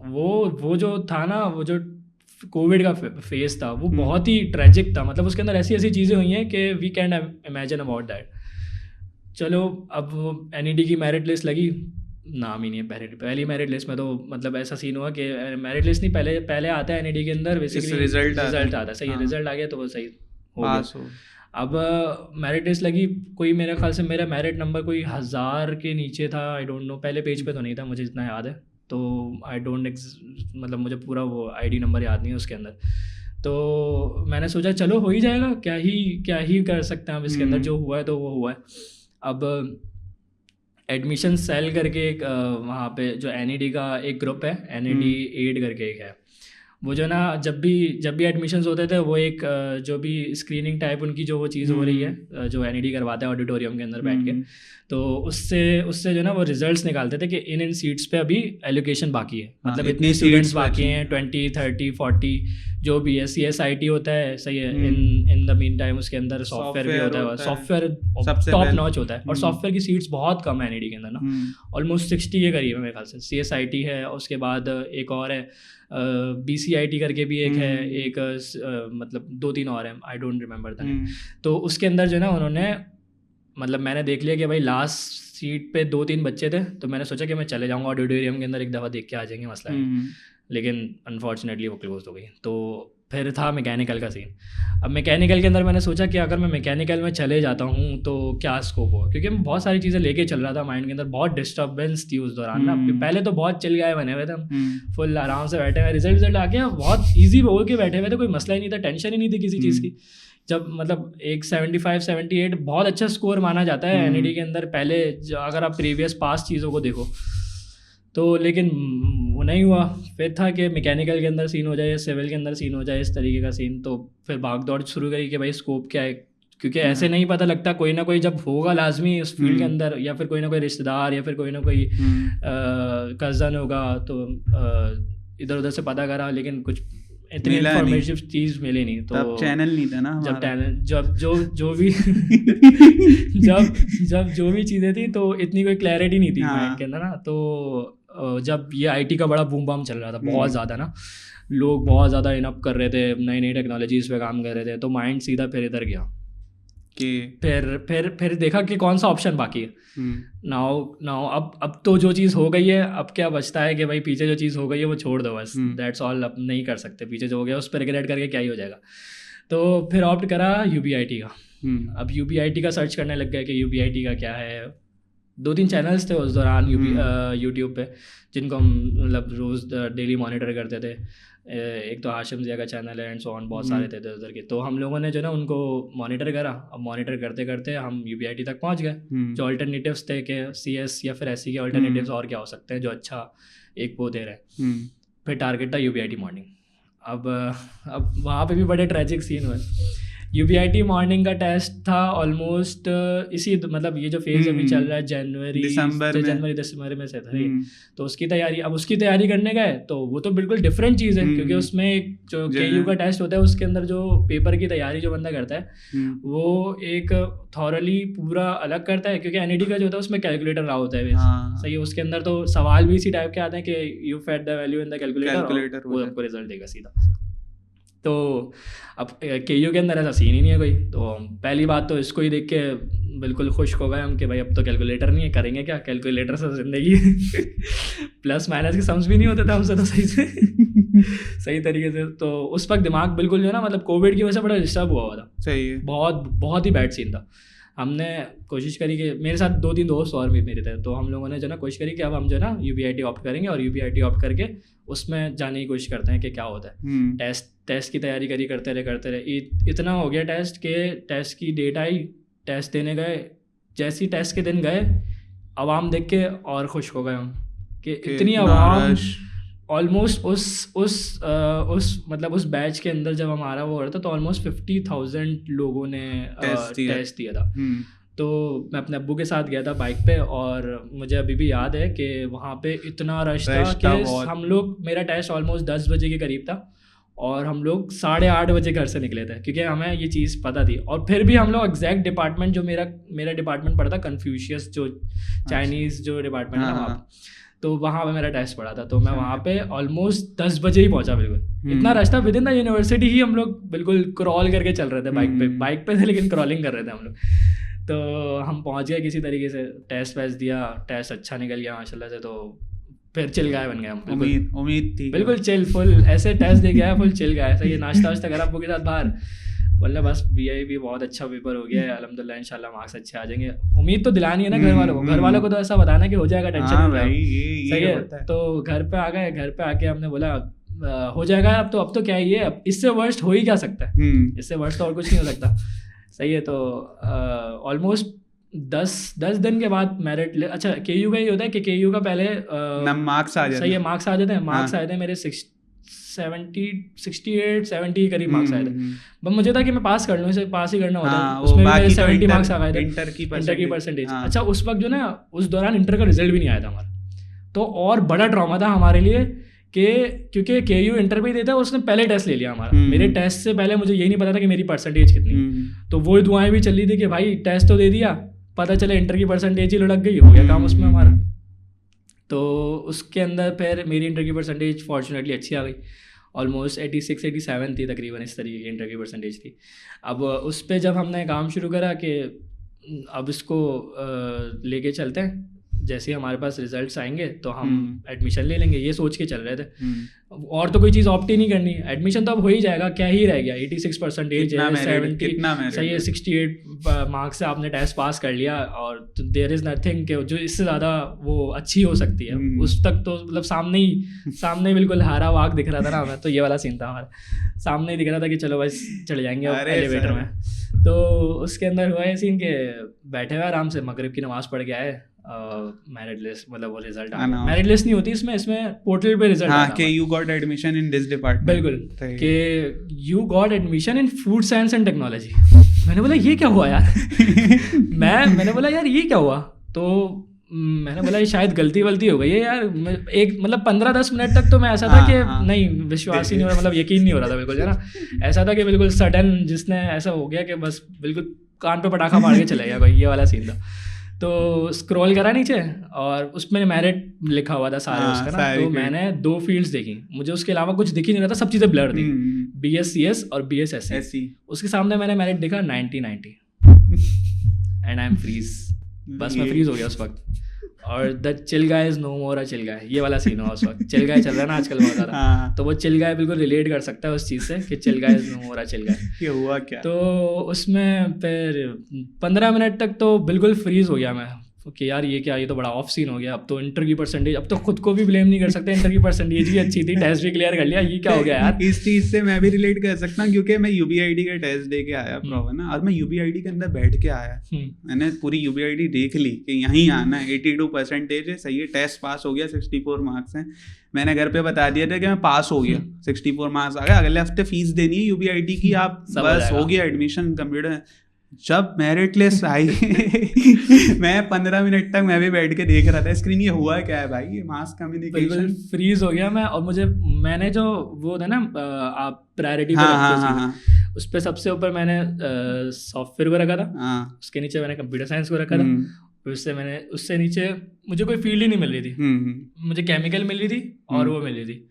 वो जो था ना, वो जो कोविड का फेज था, वो बहुत ही ट्रेजिक था। मतलब उसके अंदर ऐसी ऐसी चीज़ें हुई हैं कि we can imagine about that. चलो अब NED की मेरिट लिस्ट लगी, नाम ही नहीं है पहली मेरिट लिस्ट में, तो मतलब ऐसा सीन हुआ कि मेरिट लिस्ट नहीं, पहले आता है NED के अंदर बेसिकली रिजल्ट आता है। सही है, रिजल्ट आ गया तो वो सही हो गया। अब मेरिट लिस्ट लगी, कोई मेरे ख्याल से मेरा मेरिट नंबर कोई 1000 के नीचे था, आई डोंट नो, पहले पेज पे तो नहीं था, मुझे जितना याद है। तो आई डोंट मतलब मुझे पूरा वो ID नंबर याद नहीं है उसके अंदर। तो मैंने सोचा चलो हो ही जाएगा, क्या ही कर सकते हैं अब इसके अंदर, जो हुआ है तो वो हुआ है। अब एडमिशन सेल करके एक वहाँ पे जो NED का एक ग्रुप है, NED एड करके एक है, वो जो ना जब भी एडमिशन्स होते थे, वो एक जो भी स्क्रीनिंग टाइप उनकी जो वो चीज़ हो रही है, जो NED करवाता है ऑडिटोरियम के अंदर बैठ के, तो उससे जो ना वो रिजल्ट्स निकालते थे कि इन सीट्स पे अभी एलोकेशन बाकी है, मतलब इतने स्टूडेंट्स बाकी हैं, 20, 30, 40 जो भी है। CSIT होता है, सही है, इन द मीन टाइम उसके अंदर सॉफ्टवेयर भी होता है, सॉफ्टवेयर टॉप नॉच होता है, और सॉफ्टवेयर की सीट्स बहुत कम है NED के अंदर ना, ऑलमोस्ट 60 के करीब है मेरे ख्याल से। CSIT है, उसके बाद एक और है BCIT करके भी एक है, एक मतलब 2-3 और हैं, I don't remember the name. तो उसके अंदर जो ना उन्होंने, मतलब मैंने देख लिया कि भाई लास्ट सीट पे 2-3 बच्चे थे, तो मैंने सोचा कि मैं चले जाऊंगा ऑडिटोरियम के अंदर, एक दफ़ा देख के आ जाएंगे, मसला है। लेकिन अनफॉर्चुनेटली वो क्लोज हो गई। तो फिर था मैकेनिकल का सीन। अब मैकेनिकल के अंदर मैंने सोचा कि अगर मैं मैकेनिकल में चले जाता हूँ तो क्या स्कोप हो, क्योंकि मैं बहुत सारी चीज़ें लेके चल रहा था माइंड के अंदर, बहुत डिस्टर्बेंस थी उस दौरान ना। पहले तो बहुत चिल गए बने हुए थे हम, फुल आराम से बैठे हुए, रिजल्ट आ गया, बहुत ईजी हो के बैठे हुए थे, कोई मसला ही नहीं था, टेंशन ही नहीं थी किसी चीज़ की। जब मतलब एक 75-78 बहुत अच्छा स्कोर माना जाता है NED के अंदर पहले, अगर आप प्रीवियस पास चीज़ों को देखो तो। लेकिन वो नहीं हुआ, फिर था कि मैकेनिकल के अंदर सीन हो जाए, सिविल के अंदर सीन हो जाए, इस तरीके का सीन। तो फिर भाग दौड़ शुरू करी कि भाई स्कोप क्या है, क्योंकि ऐसे नहीं पता लगता, कोई ना कोई जब होगा लाजमी उस फील्ड के अंदर, या फिर कोई ना कोई रिश्तेदार, या फिर कोई ना कोई कज़न होगा, तो इधर उधर से पता करा, लेकिन कुछ इतनी इन्फॉर्मेटिव चीज़ मिली नहीं। तो तब चैनल नहीं था ना, जब जो भी जब जो भी चीज़ें थी, तो इतनी कोई क्लैरिटी नहीं थी माइंड के अंदर ना। तो जब ये IT का बड़ा बूम बाम चल रहा था बहुत ज़्यादा ना, लोग बहुत ज़्यादा इनअप कर रहे थे, नई नई टेक्नोलॉजीज़ पे काम कर रहे थे, तो माइंड सीधा फिर इधर गया कि फिर देखा कि कौन सा ऑप्शन बाकी है। नाउ अब तो जो चीज़ हो गई है, अब क्या बचता है कि भाई पीछे जो चीज़ हो गई है वो छोड़ दो बस, दैट्स ऑल। अब नहीं कर सकते, पीछे जो हो गया उस पर रिग्रेट करके क्या ही हो जाएगा। तो फिर ऑप्ट करा UBIT का। अब UBIT का सर्च करने लग गया कि UBIT का क्या है। 2-3 चैनल्स थे उस दौरान यूट्यूब पे, जिनको हम मतलब रोज़ डेली मॉनिटर करते थे। एक तो हाशिम ज़िया का चैनल है एंड सो ऑन, बहुत सारे थे उधर के। तो हम लोगों ने जो ना उनको मॉनिटर करा। अब मॉनिटर करते करते हम UBIT तक पहुंच गए। जो अल्टरनेटिव्स थे कि CS या फिर SC के अल्टरनेटिव्स और क्या हो सकते हैं जो अच्छा एक वो दे रहे हैं। फिर टारगेट था UBIT मॉर्निंग। अब वहाँ पे भी बड़े ट्रेजिक सीन हुए। UBIT मॉर्निंग का टेस्ट था ऑलमोस्ट इसी मतलब ये जो फेज अभी चल रहा है जनवरी दिसंबर में से था। तो उसकी तैयारी करने गए तो वो तो बिल्कुल डिफरेंट चीज़ है, क्योंकि उसमें जो KU का टेस्ट होता है उसके अंदर जो पेपर की तैयारी जो बंदा करता है वो एक थॉरली पूरा अलग करता है, क्योंकि NED का जो होता है उसमें कैलकुलेटर रहा होता है। सही है, उसके अंदर तो सवाल भी इसी टाइप के आते हैं कि you fed the value in the calculator, वो आपको रिजल्ट देगा सीधा। तो अब KU के अंदर ऐसा सीन ही नहीं है कोई। तो पहली बात तो इसको ही देख के बिल्कुल खुश हो गए हम कि भाई अब तो कैलकुलेटर नहीं है, करेंगे क्या, कैलकुलेटर से ज़िंदगी प्लस माइनस के सम्स भी नहीं होते थे हमसे तो सही तरीके से। तो उस वक्त दिमाग बिल्कुल जो है ना, मतलब कोविड की वजह से बड़ा डिस्टर्ब हुआ था। सही है, बहुत ही बैड सीन था। हमने कोशिश करी कि मेरे साथ 2-3 दोस्त और भी मेरे थे, तो हम लोगों ने जो ना कोशिश करी कि अब हम जो ना UBIT ऑप्ट करेंगे और UBIT ऑप्ट करके उसमें जाने की कोशिश करते हैं कि क्या होता है। टेस्ट की तैयारी करते रहे। इतना हो गया टेस्ट की डेट आई, टेस्ट देने गए, जैसे ही टेस्ट के दिन गए आवाम देख के और खुश हो गए हम कि इतनी आवाम ऑलमोस्ट उस मतलब उस बैच के अंदर जब हमारा वो हो रहा था तो ऑलमोस्ट 50,000 लोगों ने टेस्ट दिया था। तो मैं अपने अब्बू के साथ गया था बाइक पे, और मुझे अभी भी याद है कि वहाँ पे इतना रश था कि हम लोग, मेरा टेस्ट ऑलमोस्ट 10 बजे के करीब था और हम लोग 8:30 बजे घर से निकले थे, क्योंकि हमें ये चीज़ पता थी। और फिर भी हम लोग एग्जैक्ट डिपार्टमेंट जो मेरा डिपार्टमेंट पड़ा था कन्फ्यूशियस, जो चाइनीज़ जो डिपार्टमेंट है ना वहाँ, तो वहाँ पे मेरा टेस्ट पड़ा था, तो मैं वहाँ पे ऑलमोस्ट 10 बजे ही पहुँचा। बिल्कुल इतना रश था, विद इन द यूनिवर्सिटी ही हम लोग बिल्कुल क्रॉल करके चल रहे थे, बाइक पे थे लेकिन क्रॉलिंग कर रहे थे हम लोग। तो हम पहुँच गए किसी तरीके से, टेस्ट वेस्ट दिया, टेस्ट अच्छा निकल गया माशाल्लाह से। तो फिर चिल गाय बन गया हम। उम्मीद थी बिल्कुल चिल, फुल ऐसे टेस्ट दे गया, फुल चिल गाय। सही है, नाश्ता वाश्ता करा अब्बू के साथ बाहर, बोले बस भी बहुत अच्छा पेपर हो गया है अल्हम्दुलिल्लाह, इंशाल्लाह मार्क्स अच्छे आ जाएंगे। उम्मीद तो दिलानी है ना घर वालों को, घर वालों को तो ऐसा बताना कि हो जाएगा, टेंशन नहीं है। सही है, तो घर पे आ गए, घर पे आके हमने बोला हो जाएगा अब तो क्या ही है, अब इससे वर्स्ट हो ही क्या सकता है, इससे वर्स्ट तो और कुछ नहीं हो सकता। सही है, तो ऑलमोस्ट 10 दिन के बाद मेरिट अच्छा KU का ही होता है कि KU का पहले मार्क्स आ जाते हैं। सही है, मार्क्स आ जाते हैं, मार्क्स आए थे मेरे 68-70 के करीब मार्क्स आए थे। बस मुझे था कि मैं पास कर लूँ, इसे पास ही करना होता है। उसमें भी 70 मार्क्स आ गए थे, इंटर की परसेंटेज। अच्छा उस वक्त जो ना, उस दौरान इंटर का रिजल्ट भी नहीं आया था हमारा, तो और बड़ा ड्रामा था हमारे लिए कि क्योंकि KU इंटर पे ही देता है, उसने पहले टेस्ट ले लिया हमारा। मेरे टेस्ट से पहले मुझे यही नहीं पता था कि मेरी परसेंटेज कितनी, तो वो दुआएं भी चल रही थी कि भाई टेस्ट तो दे दिया, पता चले इंटर की परसेंटेज ही लुढ़क गई, हो गया काम उसमें हमारा। तो उसके अंदर फिर मेरी इंटर की परसेंटेज फॉर्चुनेटली अच्छी आ गई, ऑलमोस्ट 86-87 थी तकरीबन, इस तरीके की इंटर की परसेंटेज थी। अब उस पर जब हमने काम शुरू करा कि अब इसको लेके चलते हैं, जैसे ही हमारे पास रिजल्ट्स आएंगे तो हम एडमिशन ले लेंगे, ये सोच के चल रहे थे। और तो कोई चीज़ ऑप्ट ही नहीं करनी, एडमिशन तो अब हो ही जाएगा, क्या ही रह गया, 86 परसेंटेज है, 70 सही है, 68 मार्क्स से आपने टेस्ट पास कर लिया, और देयर इज़ नथिंग कि जो इससे ज़्यादा वो अच्छी हो सकती है। उस तक तो मतलब सामने बिल्कुल हारा वाक दिख रहा था ना हमें, तो ये वाला सीन था हमारा, सामने ही दिख रहा था कि चलो बस चढ़ जाएंगे एलिवेटर में। तो उसके अंदर हुआ ये सीन के बैठे हुए आराम से, मगरिब की नमाज़ पढ़ के आए, मेरिट लिस्ट मतलब वो रिजल्ट आ गया। मेरिट लिस्ट नहीं होती इसमें पोर्टल पे रिजल्ट आता है कि you got admission in this department. बिल्कुल, कि you got admission in food science and technology. मैंने बोला ये क्या हुआ यार मैंने बोला यार ये क्या हुआ, तो मैंने बोला ये शायद गलती हो गई है यार। एक मतलब 15-10 मिनट तक तो मैं ऐसा था कि नहीं, विश्वास ही नहीं हो रहा, मतलब यकीन नहीं हो रहा था बिल्कुल, है ना। ऐसा था कि बिल्कुल सडन जिसने ऐसा हो गया कि बस बिल्कुल कान पे पटाखा मार के चले गया भाई, ये वाला सीन था। तो स्क्रॉल करा नीचे और उसमें मेरिट लिखा हुआ था सारे उसका ना, तो मैंने 2 फील्ड्स देखी, मुझे उसके अलावा कुछ दिख ही नहीं रहा था, सब चीज़ें ब्लर थी, BScs और BSSC। उसके सामने मैंने मेरिट देखा 90 एंड आई एम फ्रीज, बस मैं फ्रीज हो गया उस वक्त। और the chill guy is no more a chill guy, ये वाला सीन हुआ उस वक्त। चिल गाय चल रहा है ना आजकल बहुत ज़्यादा, तो वो चिल गाय बिल्कुल रिलेट कर सकता है उस चीज़ से कि chill guy is no more a chill guy. ये हुआ क्या? तो उसमें फिर 15 मिनट तक तो बिल्कुल फ्रीज हो गया मैं कि यार ये क्या, ये तो बड़ा ऑफ सीन हो गया। अब तो इंटर की परसेंटेज, अब तो खुद को भी ब्लेम नहीं कर सकते, इंटर की परसेंटेज भी अच्छी थी, टेस्ट भी क्लियर कर लिया, ये क्या हो गया यार। इस चीज़ से मैं भी रिलेट कर सकता हूँ क्योंकि मैं UBID का टेस्ट दे के आया प्रॉपर ना, और मैं UBID के अंदर बैठ के आया, मैंने पूरी UBID देख ली कि यहीं आना है, 82 परसेंटेज है, सही है, टेस्ट पास हो गया, 64 मार्क्स हैं। मैंने घर पे बता दिया था कि मैं पास हो गया, 64 मार्क्स आ गए, अगले हफ्ते फीस देनी है UBID की, आप बस हो गया एडमिशन कंप्यूटर। जब मेरिट लिस्ट आई मैं 15 मिनट तक मैं भी बैठ के देख रहा था स्क्रीन, ये हुआ क्या है भाई, ये मास कम्युनिकेशन फ्रीज हो गया मैं। और मैंने जो वो था ना आप प्रायोरिटी पे रखते थे, उस पर सबसे ऊपर मैंने सॉफ्टवेयर को रखा था, उसके नीचे मैंने कंप्यूटर साइंस को रखा था, उससे नीचे मुझे कोई फील्ड ही नहीं मिल रही थी, मुझे केमिकल मिल रही थी और वो मिल रही थी।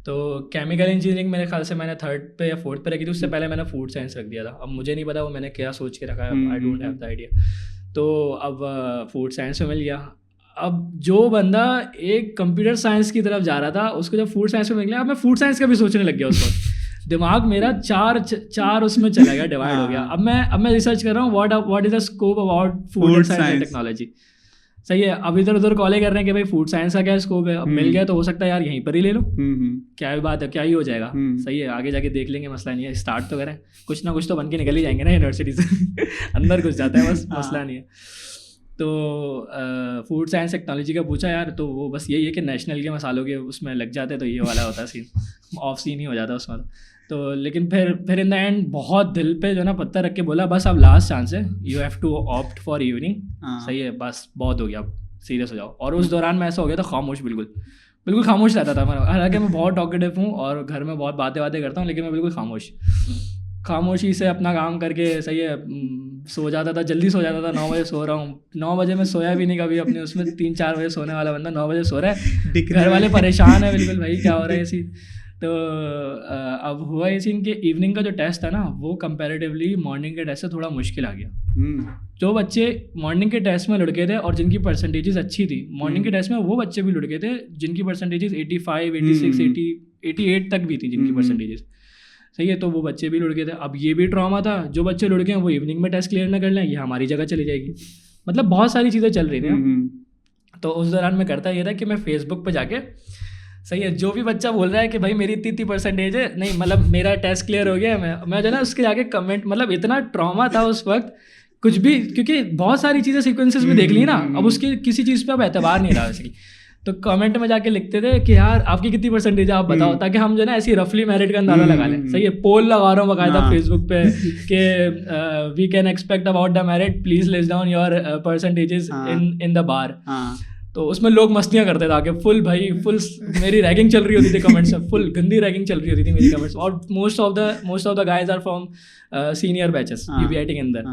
तो केमिकल इंजीनियरिंग मेरे ख्याल से मैंने 3rd पे या 4th पे रखी थी, उससे पहले मैंने फूड साइंस रख दिया था। अब मुझे नहीं पता वो मैंने क्या सोच के रखा है, I don't have the idea. तो अब फूड साइंस में मिल गया। अब जो बंदा एक कंप्यूटर साइंस की तरफ जा रहा था, उसको जब फूड साइंस में मिल गया, अब मैं फूड साइंस का भी सोचने लग गया उस वक्त। दिमाग मेरा चार उसमें चला गया, डिवाइड हो गया। अब मैं रिसर्च कर रहा हूँ what is the scope about food science and technology. सही है, अब इधर उधर कॉलेज कर रहे हैं कि भाई फूड साइंस का क्या स्कोप है, अब मिल गया तो हो सकता है यार यहीं पर ही ले लो, क्या भी बात है, क्या ही हो जाएगा। सही है, आगे जाके देख लेंगे, मसला नहीं है, स्टार्ट तो करें, कुछ ना कुछ तो बन के निकल ही जाएंगे ना यूनिवर्सिटी से अंदर कुछ जाता है बस, मसला नहीं है। तो फूड साइंस टेक्नोलॉजी का पूछा यार, तो वो बस यही है कि नेशनल के मसालों के उसमें लग जाते तो ये वाला होता सीन, ऑफ सीन ही हो जाता उसमें। तो लेकिन फिर इन द एंड बहुत दिल पे जो ना पत्थर रख के बोला बस अब लास्ट चांस है, you have to opt for evening. सही है, बस बहुत हो गया, अब सीरियस हो जाओ। और उस दौरान मैं ऐसा हो गया था खामोश, बिल्कुल खामोश रहता था मैं। हालांकि मैं बहुत टॉकेटिव हूँ और घर में बहुत बातें करता हूँ, लेकिन मैं बिल्कुल खामोशी से अपना काम करके, सही है, सो जाता था, जल्दी सो जाता था, 9 बजे सो रहा हूँ, 9 बजे मैं सोया भी नहीं कभी अपने उसमें, 3-4 बजे सोने वाला बंदा 9 बजे सो रहा है, घर वाले परेशान है बिल्कुल, भाई क्या हो रहा है ऐसी। तो अब हुआ ये सीन कि इवनिंग का जो टेस्ट था ना वो कंपैरेटिवली मॉर्निंग के टेस्ट से थोड़ा मुश्किल आ गया। जो बच्चे मॉर्निंग के टेस्ट में लुढ़के थे और जिनकी परसेंटेजेस अच्छी थी, मॉर्निंग के टेस्ट में वो बच्चे भी लुढ़के थे जिनकी परसेंटेजेस 85, 86, 80, 88 तक भी थी जिनकी परसेंटेजेस, सही है। तो वो बच्चे भी लुढ़के थे। अब ये भी ट्रॉमा था, जो बच्चे लुढ़के हैं वो इवनिंग में टेस्ट क्लियर ना कर लें, ये हमारी जगह चली जाएगी, मतलब बहुत सारी चीज़ें चल रही थी। तो उस दौरान मैं करता ये था कि मैं फेसबुक पे जाके, सही है, जो भी बच्चा बोल रहा है कि भाई मेरी इतनी परसेंटेज है, नहीं मतलब मेरा टेस्ट क्लियर हो गया है, मैं जो ना उसके जाके कमेंट, मतलब इतना ट्रॉमा था उस वक्त कुछ भी, क्योंकि बहुत सारी चीज़ें सीक्वेंसेस में देख ली ना, अब उसकी किसी चीज़ पे अब एतबार नहीं रहा वैसे। तो कमेंट में जाके लिखते थे कि यार आपकी कितनी परसेंटेज है आप बताओ, ताकि हम जो ना ऐसी रफली मेरिट का अंदाजा लगा लें, सही है। पोल लगा रहा हूँ बाकायदा फेसबुक पे कि we can expect about the merit, please list down your percentages in the bar. तो उसमें लोग मस्तियाँ करते थे आके, फुल भाई फुल मेरी रैगिंग चल रही होती थी कमेंट्स में, फुल गंदी रैगिंग चल रही होती थी मेरी कमेंट्स। और most of the guys are from senior batches UBIT के अंदर,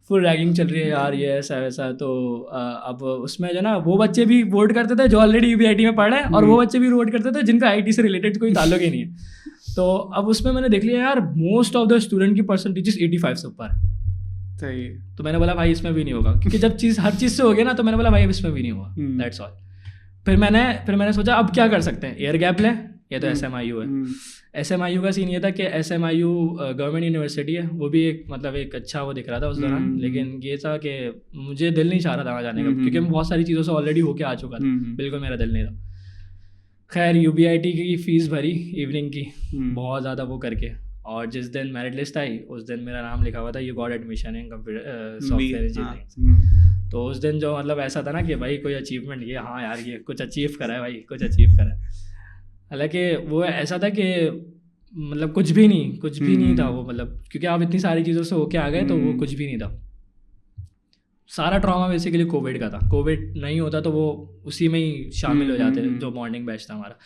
फुल रैगिंग चल रही है यार, ये ऐसा वैसा। तो अब उसमें जो ना वो बच्चे भी वोट करते थे जो ऑलरेडी यूबीआईटी में पढ़ रहे हैं, और वो बच्चे भी वोट करते थे जिनका आईटी से रिलेटेड कोई ताल्लुक ही नहीं है। तो अब उसमें मैंने देख लिया यार मोस्ट ऑफ द स्टूडेंट की परसेंटेजेस 85 से ऊपर, सही। तो मैंने बोला भाई इसमें भी नहीं होगा, क्योंकि जब चीज़ हर चीज़ से हो गया ना, तो मैंने बोला भाई इसमें भी नहीं होगा, दैट्स ऑल। फिर मैंने सोचा अब क्या कर सकते हैं, एयर गैप लें, ये तो SMIU है। SMIU का सीन ये था कि SMIU गवर्नमेंट यूनिवर्सिटी है, वो भी एक मतलब एक अच्छा वो दिख रहा था उस दौरान, लेकिन ये था कि मुझे दिल नहीं चाह रहा था वहाँ जाने का, क्योंकि मैं बहुत सारी चीज़ों से ऑलरेडी होके आ चुका था, बिल्कुल मेरा दिल नहीं था। खैर UBIT की फ़ीस भरी इवनिंग की, बहुत ज़्यादा वो करके, और जिस दिन मेरिट लिस्ट आई उस दिन मेरा नाम लिखा हुआ था you got admission in computer software engineering. तो उस दिन जो मतलब ऐसा था ना कि भाई कोई अचीवमेंट, ये हाँ यार ये कुछ अचीव करा है भाई, कुछ अचीव करा है। हालांकि वो ऐसा था कि मतलब कुछ भी नहीं था वो, मतलब क्योंकि आप इतनी सारी चीज़ों से होके आ गए तो वो कुछ भी नहीं था। सारा ट्रॉमा बेसिकली कोविड का था, कोविड नहीं होता तो वो उसी में ही शामिल हो जाते जो मॉर्निंग बैच था हमारा।